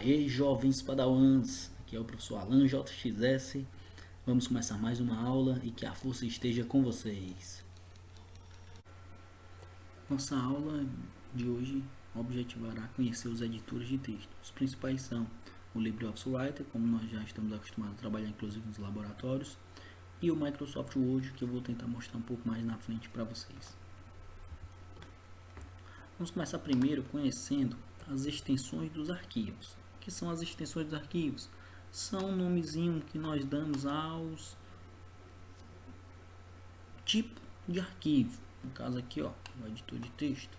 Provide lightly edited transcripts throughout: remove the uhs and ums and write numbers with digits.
Aê, jovens padawans, aqui é o professor Alan JXS. Vamos começar mais uma aula e que a força esteja com vocês. Nossa aula de hoje objetivará conhecer os editores de texto. Os principais são o LibreOffice Writer, como nós já estamos acostumados a trabalhar inclusive nos laboratórios, e o Microsoft Word, que eu vou tentar mostrar um pouco mais na frente para vocês. Vamos começar primeiro conhecendo as extensões dos arquivos. O que são as extensões dos arquivos? São um nomezinho que nós damos aos tipos de arquivo. No caso aqui, ó, o editor de texto,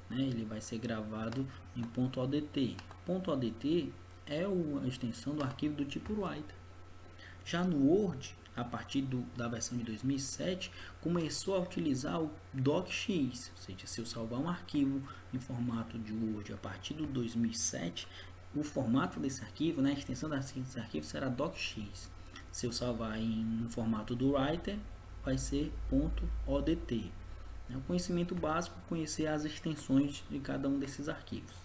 né, ele vai ser gravado em .odt. .odt é a extensão do arquivo do tipo Writer. Já no Word, a partir da versão de 2007, começou a utilizar o docx, ou seja, se eu salvar um arquivo em formato de Word a partir do 2007, o formato desse arquivo, né, a extensão desse arquivo será docx. Se eu salvar no formato do Writer, vai ser .odt. É um conhecimento básico, conhecer as extensões de cada um desses arquivos.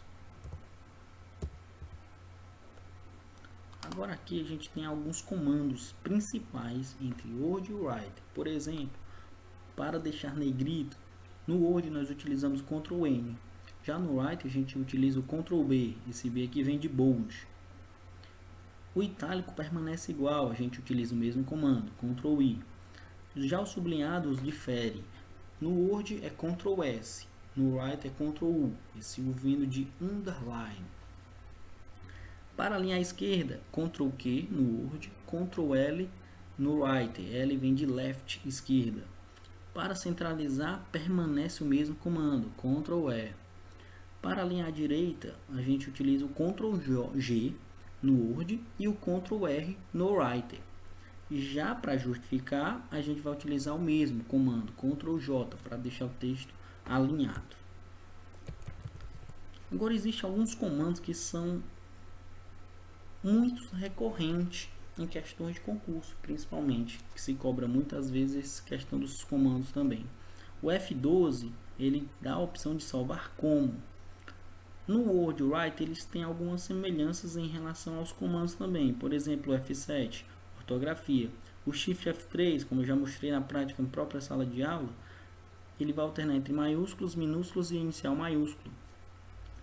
Agora aqui a gente tem alguns comandos principais entre Word e Writer. Por exemplo, para deixar negrito, no Word nós utilizamos Ctrl N. Já no Writer a gente utiliza o Ctrl B. Esse B aqui vem de bold. O itálico permanece igual, a gente utiliza o mesmo comando, Ctrl I. Já os sublinhados diferem. No Word é Ctrl S, no Writer é Ctrl U, esse U vindo de underline. Para a linha à esquerda, Ctrl Q no Word, Ctrl L no Writer, L vem de left, esquerda. Para centralizar, permanece o mesmo comando, Ctrl E. Para a linha à direita, a gente utiliza o Ctrl G no Word e o Ctrl R no Writer. Já para justificar, a gente vai utilizar o mesmo comando, Ctrl J, para deixar o texto alinhado. Agora existem alguns comandos que são muito recorrentes em questões de concurso, principalmente, que se cobra muitas vezes questão dos comandos também. O F12, ele dá a opção de salvar como. No Word e Writer, eles têm algumas semelhanças em relação aos comandos também. Por exemplo, o F7, ortografia. O Shift F3, como eu já mostrei na prática na própria sala de aula, ele vai alternar entre maiúsculos, minúsculos e inicial maiúsculo.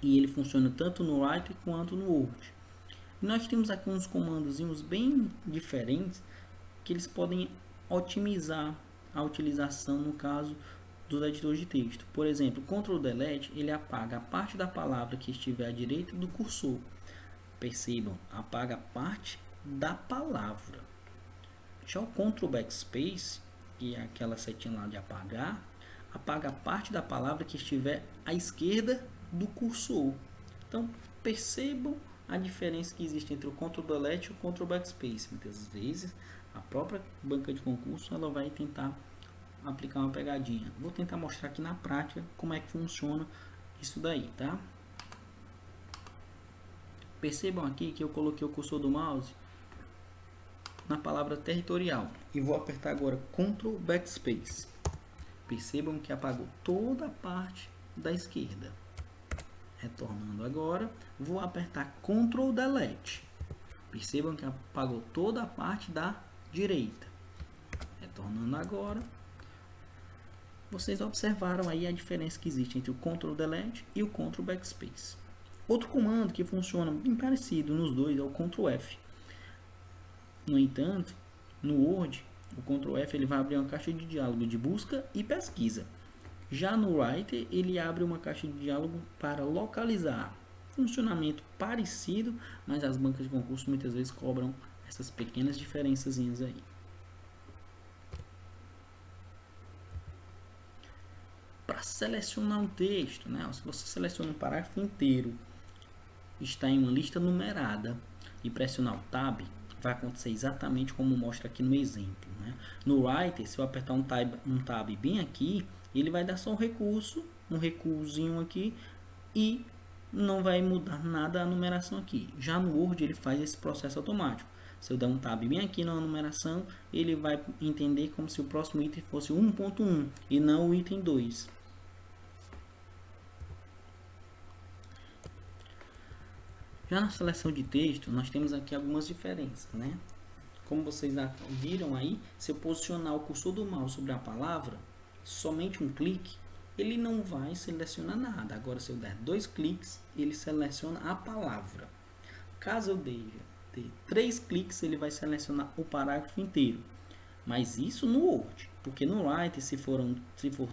E ele funciona tanto no Writer quanto no Word. E nós temos aqui uns comandozinhos bem diferentes que eles podem otimizar a utilização no caso dos editores de texto. Por exemplo, Ctrl Delete, ele apaga a parte da palavra que estiver à direita do cursor. Percebam, apaga a parte da palavra. Já o Ctrl Backspace, que é aquela setinha lá de apagar, apaga a parte da palavra que estiver à esquerda do cursor. Então, percebam a diferença que existe entre o Ctrl Delete e o Ctrl Backspace. Muitas vezes, a própria banca de concurso ela vai tentar aplicar uma pegadinha. Vou tentar mostrar aqui na prática como é que funciona isso daí, tá? Percebam aqui que eu coloquei o cursor do mouse na palavra territorial e vou apertar agora Ctrl Backspace. Percebam que apagou toda a parte da esquerda. Retornando agora, vou apertar Ctrl Delete. Percebam que apagou toda a parte da direita. Retornando agora, vocês observaram aí a diferença que existe entre o Ctrl Delete e o Ctrl Backspace. Outro comando que funciona bem parecido nos dois é o Ctrl F. No entanto, no Word, o Ctrl F ele vai abrir uma caixa de diálogo de busca e pesquisa. Já no Writer, ele abre uma caixa de diálogo para localizar. Funcionamento parecido, mas as bancas de concurso muitas vezes cobram essas pequenas diferençazinhas aí. Para selecionar um texto, né? Se você seleciona um parágrafo inteiro, está em uma lista numerada e pressionar o Tab, vai acontecer exatamente como mostra aqui no exemplo, né? No Writer, se eu apertar um tab bem aqui, ele vai dar só um recuozinho aqui e não vai mudar nada a numeração aqui. Já no Word ele faz esse processo automático. Se eu der um tab bem aqui na numeração, ele vai entender como se o próximo item fosse 1.1 e não o item 2. Já na seleção de texto, nós temos aqui algumas diferenças, né? Como vocês viram aí, se eu posicionar o cursor do mouse sobre a palavra, somente um clique, ele não vai selecionar nada. Agora, se eu der 2 cliques, ele seleciona a palavra. Caso eu dê 3 cliques, ele vai selecionar o parágrafo inteiro. Mas isso no Word, porque no Writer, se for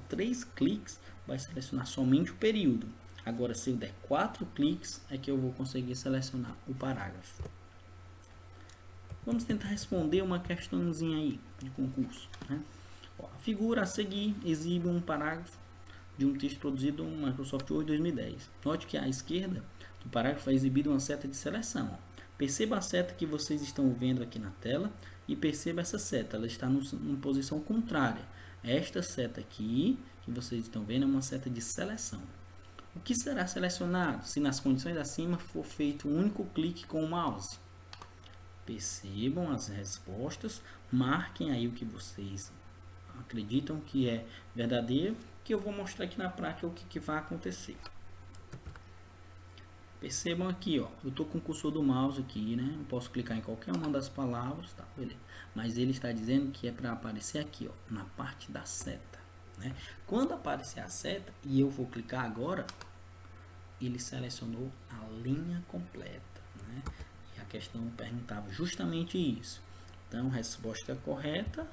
3 cliques, vai selecionar somente o período. Agora, se eu der 4 cliques, é que eu vou conseguir selecionar o parágrafo. Vamos tentar responder uma questãozinha aí de concurso, né? A figura a seguir exibe um parágrafo de um texto produzido no Microsoft Word 2010. Note que à esquerda do parágrafo é exibida uma seta de seleção. Perceba a seta que vocês estão vendo aqui na tela e perceba essa seta, ela está em posição contrária. Esta seta aqui que vocês estão vendo é uma seta de seleção. O que será selecionado se nas condições acima for feito um único clique com o mouse? Percebam as respostas, marquem aí o que vocês acreditam que é verdadeiro, que eu vou mostrar aqui na prática o que vai acontecer. Percebam aqui, ó, eu estou com o cursor do mouse aqui, né? Eu posso clicar em qualquer uma das palavras, tá? Beleza. Mas ele está dizendo que é para aparecer aqui, ó, na parte da seta, né? Quando aparecer a seta e eu vou clicar agora, ele selecionou a linha completa, né? E a questão perguntava justamente isso. Então, resposta correta,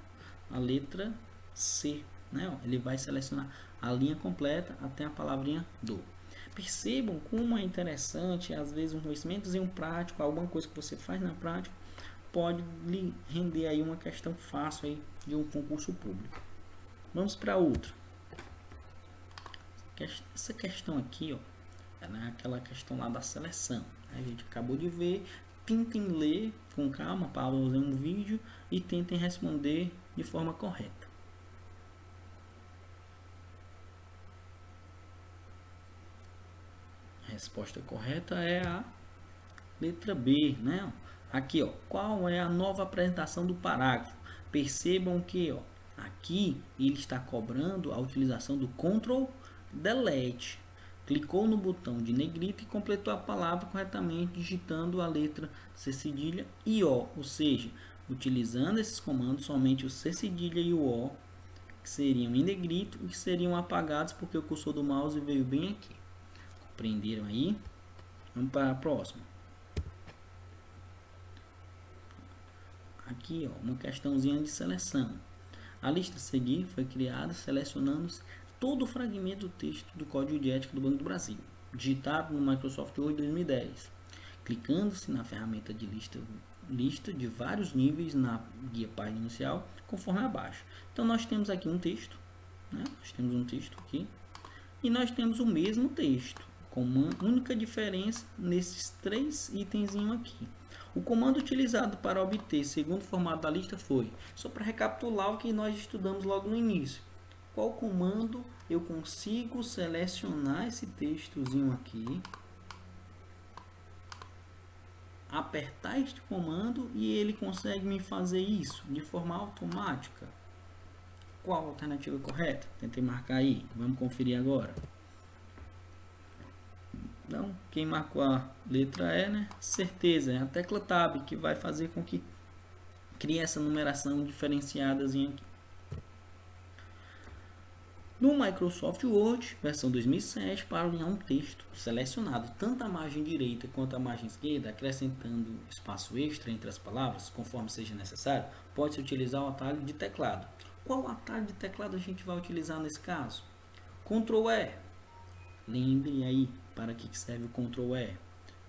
a letra C, né? Ele vai selecionar a linha completa até a palavrinha do. Percebam como é interessante, às vezes um conhecimentozinho prático, alguma coisa que você faz na prática, pode lhe render aí uma questão fácil aí de um concurso público. Vamos para outra. Essa questão aqui, ó, é aquela questão lá da seleção. A gente acabou de ver. Tentem ler com calma, pausem um vídeo e tentem responder de forma correta. A resposta correta é a letra B, né? Aqui, ó, qual é a nova apresentação do parágrafo? Percebam que, ó, aqui ele está cobrando a utilização do Ctrl Delete. Clicou no botão de negrito e completou a palavra corretamente, digitando a letra C cedilha e O, ou seja, utilizando esses comandos, somente o C cedilha e o O, que seriam em negrito e que seriam apagados porque o cursor do mouse veio bem aqui. Compreenderam aí? Vamos para a próxima. Aqui, ó, uma questãozinha de seleção. A lista a seguir foi criada selecionando-se todo o fragmento do texto do Código de Ética do Banco do Brasil, digitado no Microsoft Word 2010. Clicando-se na ferramenta de lista de vários níveis na guia página inicial, conforme abaixo. Então, nós temos aqui um texto, né? Nós temos um texto aqui, e nós temos o mesmo texto, com uma única diferença nesses 3 itens aqui. O comando utilizado para obter segundo formato da lista foi, só para recapitular o que nós estudamos logo no início. Qual comando eu consigo selecionar esse textozinho aqui, apertar este comando e ele consegue me fazer isso de forma automática? Qual a alternativa correta? Tentei marcar aí, vamos conferir agora. Então, quem marcou a letra E, né? Certeza, é a tecla Tab que vai fazer com que crie essa numeração diferenciada aqui. No Microsoft Word, versão 2007, para alinhar um texto selecionado tanto a margem direita quanto a margem esquerda, acrescentando espaço extra entre as palavras, conforme seja necessário, pode-se utilizar o atalho de teclado. Qual atalho de teclado a gente vai utilizar nesse caso? Ctrl E. Lembre aí para que serve o Ctrl E.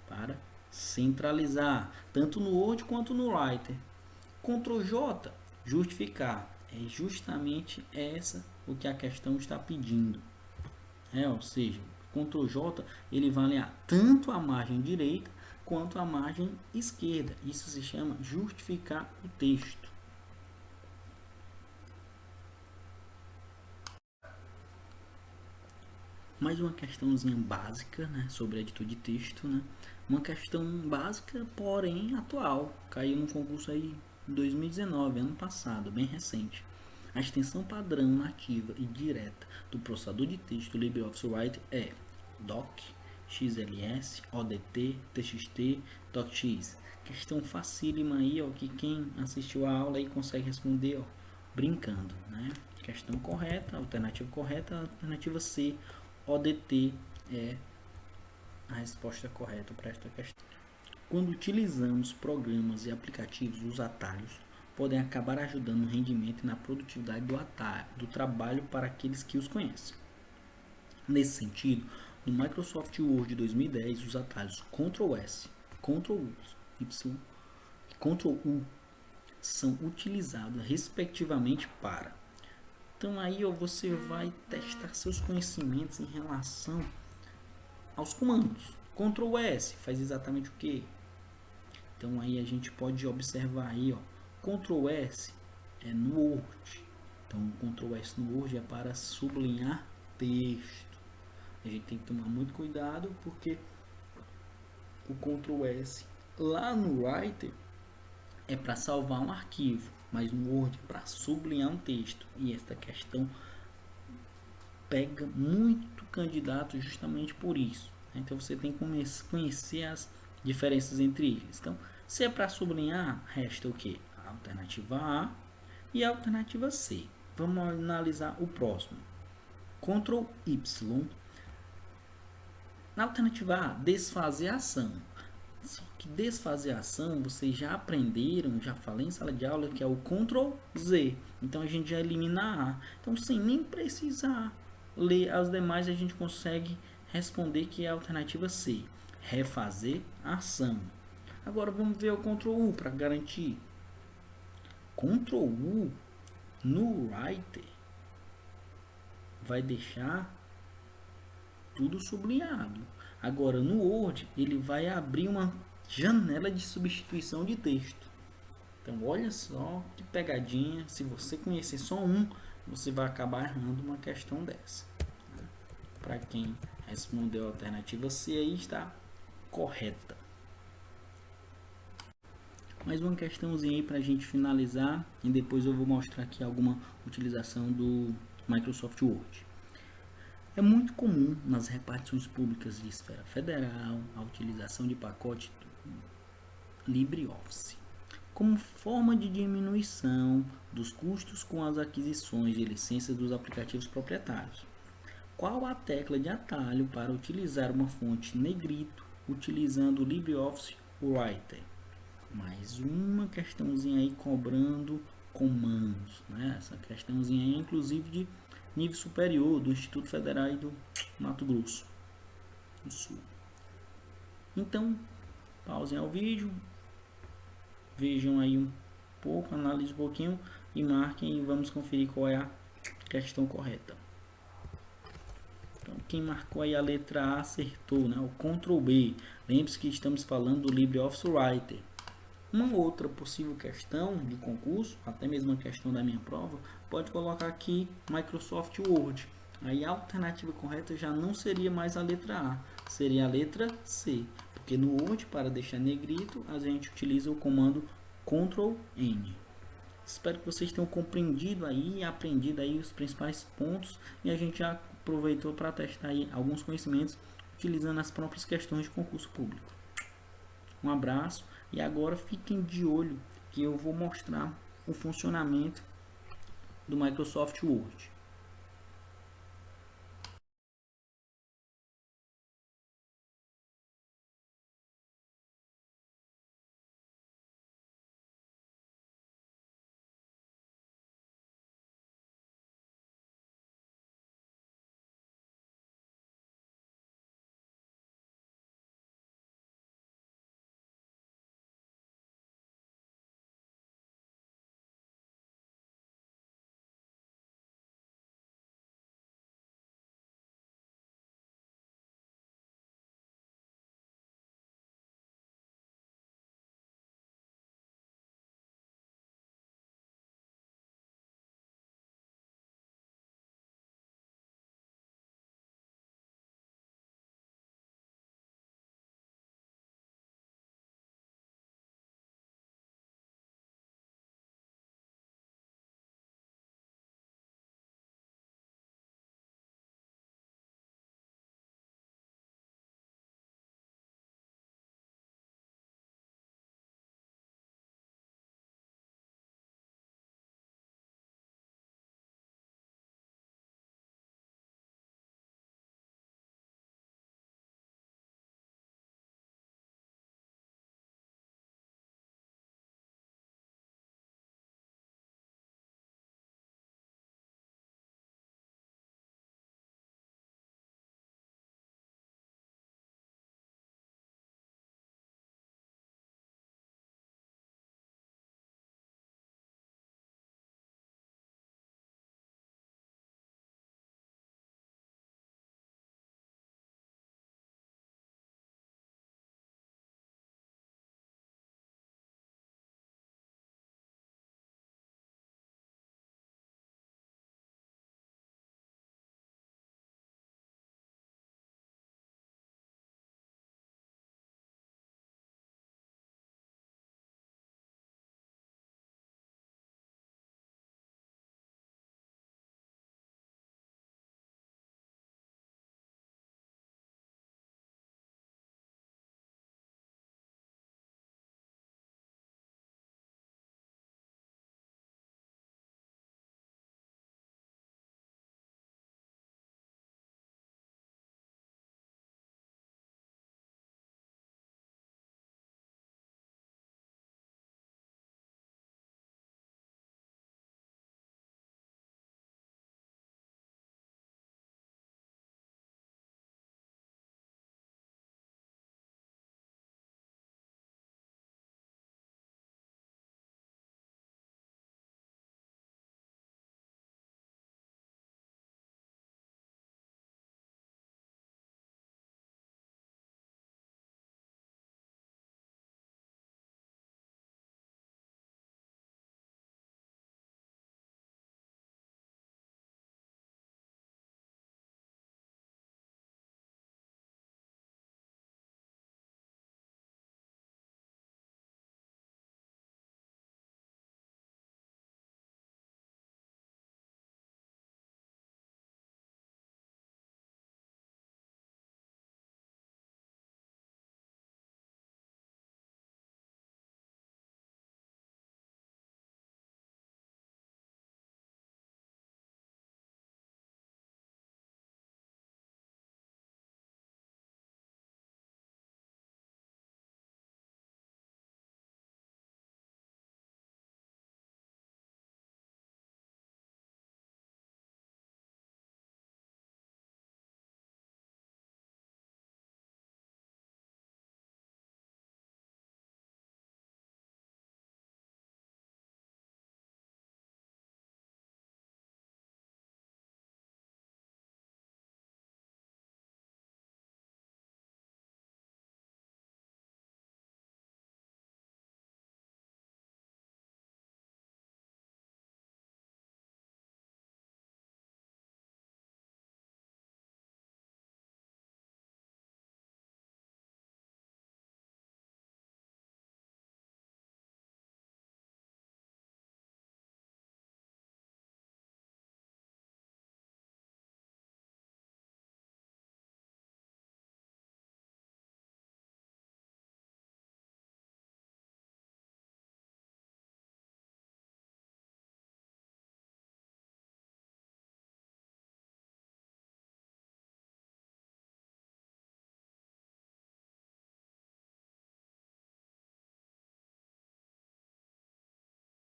Para centralizar, tanto no Word quanto no Writer. Ctrl J, justificar. É justamente essa o que a questão está pedindo. Ou seja, Ctrl J ele vai alinhar tanto a margem direita quanto a margem esquerda. Isso se chama justificar o texto. Mais uma questãozinha básica, né, sobre editor de texto, né? Uma questão básica, porém atual. Caiu no concurso aí em 2019, ano passado, bem recente. A extensão padrão nativa e direta do processador de texto LibreOffice Writer é doc, XLS, ODT, TXT, DocX. Questão facílima aí, ó, que quem assistiu a aula aí consegue responder, ó, brincando, né? Questão correta, alternativa correta, alternativa C, ODT é a resposta correta para esta questão. Quando utilizamos programas e aplicativos, os atalhos podem acabar ajudando no rendimento e na produtividade do trabalho para aqueles que os conhecem. Nesse sentido, no Microsoft Word 2010, os atalhos Ctrl+S, Ctrl+Y e Ctrl+U são utilizados respectivamente para. Então aí ó, você vai testar seus conhecimentos em relação aos comandos. Ctrl+S faz exatamente o que? Então aí a gente pode observar aí, ó, Ctrl+S é no Word. Então Ctrl+S no Word é para sublinhar texto. A gente tem que tomar muito cuidado porque o Ctrl+S lá no Writer é para salvar um arquivo, mas no Word é para sublinhar um texto. E esta questão pega muito candidato justamente por isso. Então você tem que conhecer as diferenças entre eles. Então, se é para sublinhar, resta o que? A alternativa A e a alternativa C. Vamos analisar o próximo. Ctrl+Y. Na alternativa A, desfazer a ação. Só que desfazer a ação, vocês já aprenderam, já falei em sala de aula, que é o Ctrl+Z. Então a gente já elimina a A. Então sem nem precisar ler as demais, a gente consegue responder que é a alternativa C. Refazer a ação. Agora vamos ver o Ctrl+U para garantir. Ctrl+U no Writer vai deixar tudo sublinhado. Agora no Word ele vai abrir uma janela de substituição de texto. Então olha só que pegadinha. Se você conhecer só um, você vai acabar errando uma questão dessa. Para quem respondeu a alternativa C aí está correta. Mais uma questãozinha aí para a gente finalizar e depois eu vou mostrar aqui alguma utilização do Microsoft Word. É muito comum nas repartições públicas de esfera federal a utilização de pacote LibreOffice como forma de diminuição dos custos com as aquisições de licenças dos aplicativos proprietários. Qual a tecla de atalho para utilizar uma fonte negrito utilizando o LibreOffice Writer? Mais uma questãozinha aí cobrando comandos, né? Essa questãozinha aí, inclusive de nível superior do Instituto Federal do Mato Grosso do Sul. Então, pausem o vídeo, vejam aí um pouco, analisem um pouquinho e marquem e vamos conferir qual é a questão correta. Então, quem marcou aí a letra A acertou, né? O Ctrl+B. Lembre-se que estamos falando do LibreOffice Writer. Uma outra possível questão de concurso, até mesmo a questão da minha prova, pode colocar aqui Microsoft Word. Aí a alternativa correta já não seria mais a letra A, seria a letra C. Porque no Word, para deixar negrito, a gente utiliza o comando Ctrl+N. Espero que vocês tenham compreendido aí e aprendido aí os principais pontos. E a gente já aproveitou para testar aí alguns conhecimentos utilizando as próprias questões de concurso público. Um abraço e agora fiquem de olho que eu vou mostrar o funcionamento do Microsoft Word.